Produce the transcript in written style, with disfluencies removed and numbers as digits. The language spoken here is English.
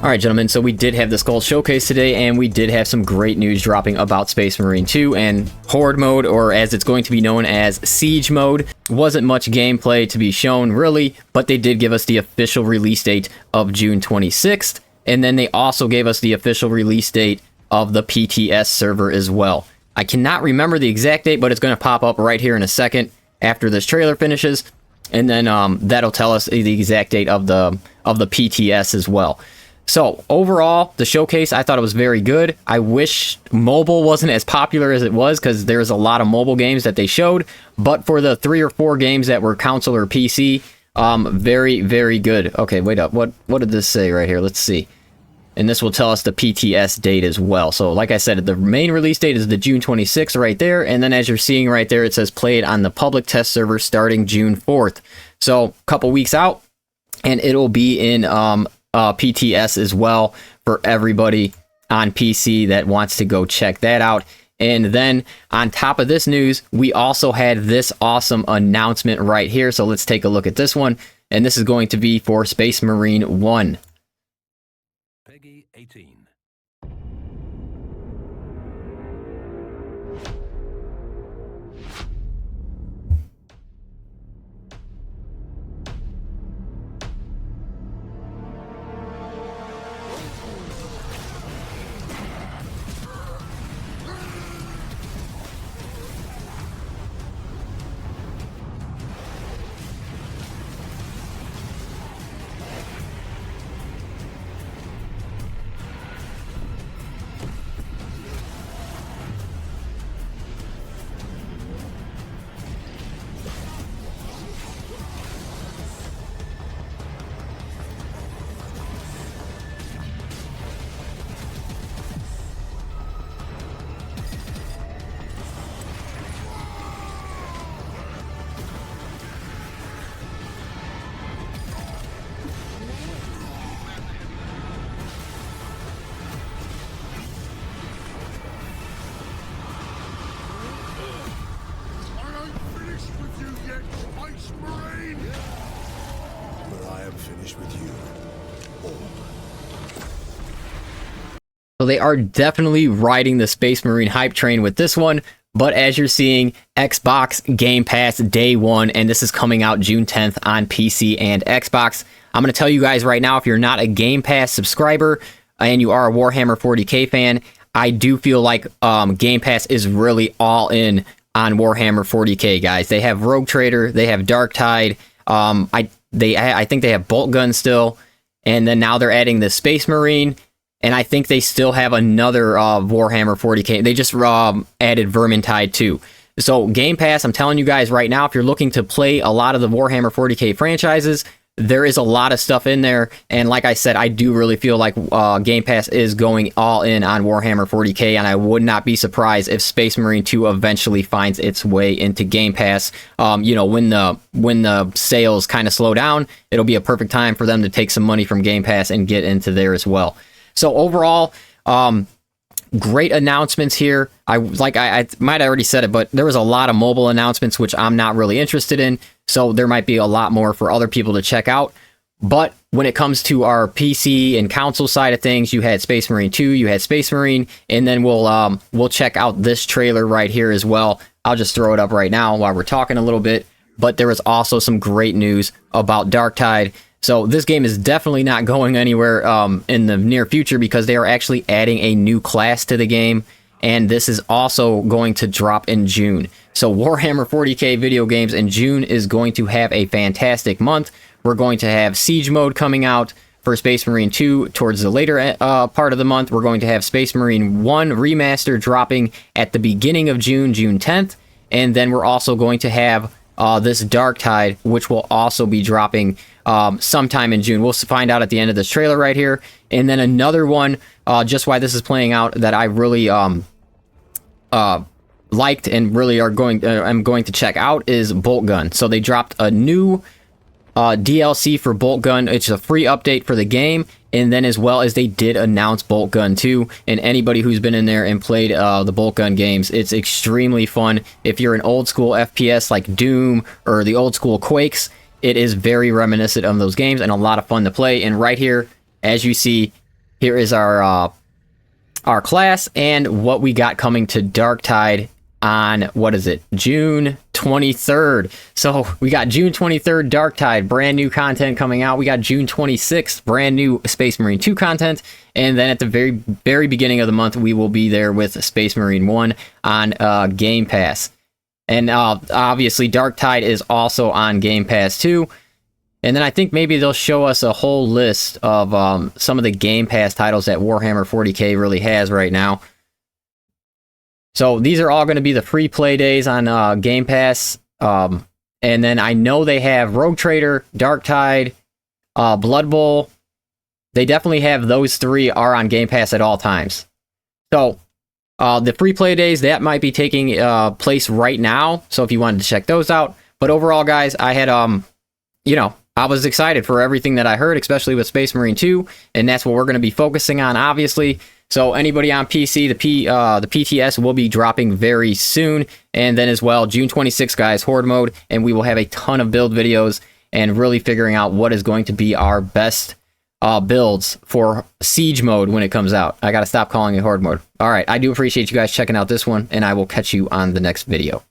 Alright gentlemen, so we did have the Skull Showcase today, and we did have some great news dropping about Space Marine 2 and Horde mode, or as it's going to be known as Siege mode. Wasn't much gameplay to be shown really, but they did give us the official release date of June 26th, and then they also gave us the official release date of the PTS server as well. I cannot remember the exact date, but it's going to pop up right here in a second after this trailer finishes, and then that'll tell us the exact date of the PTS as well. So overall, the showcase, I thought it was very good. I wish mobile wasn't as popular as it was, because there's a lot of mobile games that they showed, but for the 3 or 4 games that were console or PC, very, very good. Okay, wait up. What did this say right here? Let's see. And this will tell us the PTS date as well. So like I said, the main release date is the June 26th right there, and then as you're seeing right there, it says played on the public test server starting June 4th. So a couple weeks out, and it'll be in PTS as well for everybody on PC that wants to go check that out. And then on top of this news, we also had this awesome announcement right here. So let's take a look at this one. And this is going to be for Space Marine 1. Peggy 18. So they are definitely riding the Space Marine hype train with this one, but as you're seeing, Xbox Game Pass day 1, and this is coming out June 10th on PC and Xbox. I'm going to tell you guys right now, if you're not a Game Pass subscriber and you are a Warhammer 40k fan, I do feel like Game Pass is really all in on Warhammer 40k, guys. They have Rogue Trader, they have Darktide, I think they have Boltgun still, and then now they're adding the Space Marine. And I think they still have another Warhammer 40k. They just added Vermintide too. So Game Pass, I'm telling you guys right now, if you're looking to play a lot of the Warhammer 40k franchises, there is a lot of stuff in there. And like I said, I do really feel like Game Pass is going all in on Warhammer 40k. And I would not be surprised if Space Marine 2 eventually finds its way into Game Pass. You know, when the sales kind of slow down, it'll be a perfect time for them to take some money from Game Pass and get into there as well. So overall, great announcements here. I might have already said it, but there was a lot of mobile announcements, which I'm not really interested in. So there might be a lot more for other people to check out. But when it comes to our PC and console side of things, you had Space Marine 2, you had Space Marine, and then we'll check out this trailer right here as well. I'll just throw it up right now while we're talking a little bit. But there was also some great news about Darktide. So this game is definitely not going anywhere in the near future, because they are actually adding a new class to the game, and this is also going to drop in June. So Warhammer 40k video games in June is going to have a fantastic month. We're going to have Siege mode coming out for Space Marine 2 towards the later part of the month. We're going to have Space Marine 1 remaster dropping at the beginning of June, June 10th, and then we're also going to have this Darktide, which will also be dropping sometime in June. We'll find out at the end of this trailer right here. And then another one, just why this is playing out, that I really liked and really I'm going to check out, is Boltgun. So they dropped a new DLC for Boltgun. It's a free update for the game, and then as well as they did announce Boltgun 2, and anybody who's been in there and played the Boltgun games, it's extremely fun. If you're an old school FPS like Doom or the old school Quakes, it is very reminiscent of those games and a lot of fun to play. And right here, as you see, here is our class and what we got coming to Darktide on, what is it, June 23rd. So we got June 23rd Darktide, brand new content coming out. We got June 26th, brand new Space Marine 2 content. And then at the very beginning of the month, we will be there with Space Marine 1 on Game Pass. And obviously Darktide is also on Game Pass too. And then I think maybe they'll show us a whole list of some of the Game Pass titles that Warhammer 40k really has right now. So these are all going to be the free play days on Game Pass. And then I know they have Rogue Trader, Darktide, Blood Bowl. They definitely have those three are on Game Pass at all times. So the free play days, that might be taking place right now. So if you wanted to check those out. But overall, guys, I had, I was excited for everything that I heard, especially with Space Marine 2. And that's what we're going to be focusing on, obviously. So anybody on PC, the PTS will be dropping very soon. And then as well, June 26th, guys, Horde mode. And we will have a ton of build videos and really figuring out what is going to be our best builds for Siege mode when it comes out. I got to stop calling it Horde mode. All right, I do appreciate you guys checking out this one, and I will catch you on the next video.